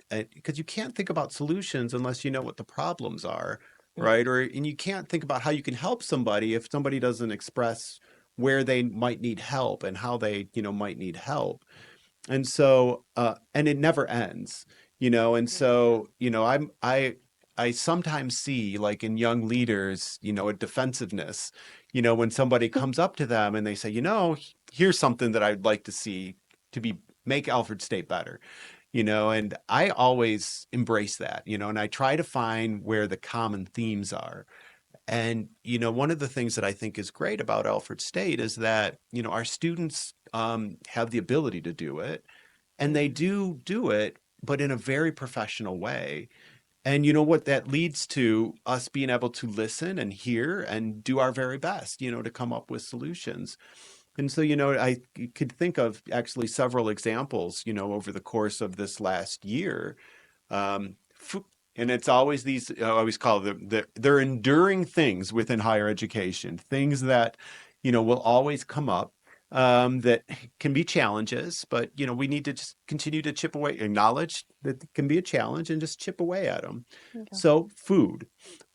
because you can't think about solutions unless you know what the problems are, Mm. right? And you can't think about how you can help somebody if somebody doesn't express where they might need help and how they, might need help. And so, and it never ends, and Yeah. so, I sometimes see, like, in young leaders, a defensiveness, when somebody comes up to them and they say, here's something that I'd like to see to be make Alfred State better, and I always embrace that, and I try to find where the common themes are. And, one of the things that I think is great about Alfred State is that, our students have the ability to do it, and they Mhm. do it, but in a very professional way. And you know what that leads to, us being able to listen and hear and do our very best, to come up with solutions. And so, I could think of actually several examples, over the course of this last year. And it's always these, I always call them, they're enduring things within higher education, things that, will always come up, that can be challenges, but, we need to just continue to chip away, acknowledge that it can be a challenge and just chip away at them. Okay. So food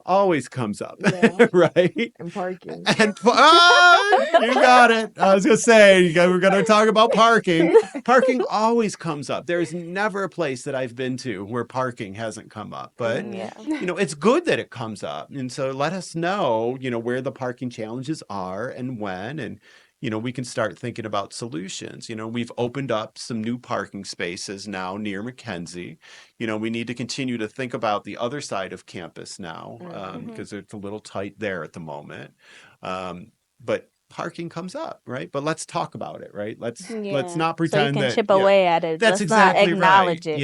always comes up, Yeah. right? And parking. And you got it. I was gonna say we're gonna talk about parking. Parking always comes up. There's never a place that I've been to where parking hasn't come up. But Yeah. it's good that it comes up. And so let us know, where the parking challenges are and when, and we can start thinking about solutions. We've opened up some new parking spaces now near Mackenzie. We need to continue to think about the other side of campus now, Mhm. because it's a little tight there at the moment. But parking comes up, right? But let's talk about it, right? Let's Yeah. not So you pretend can that, chip yeah, away at it. that's Let's not exactly right. acknowledge it. Yeah.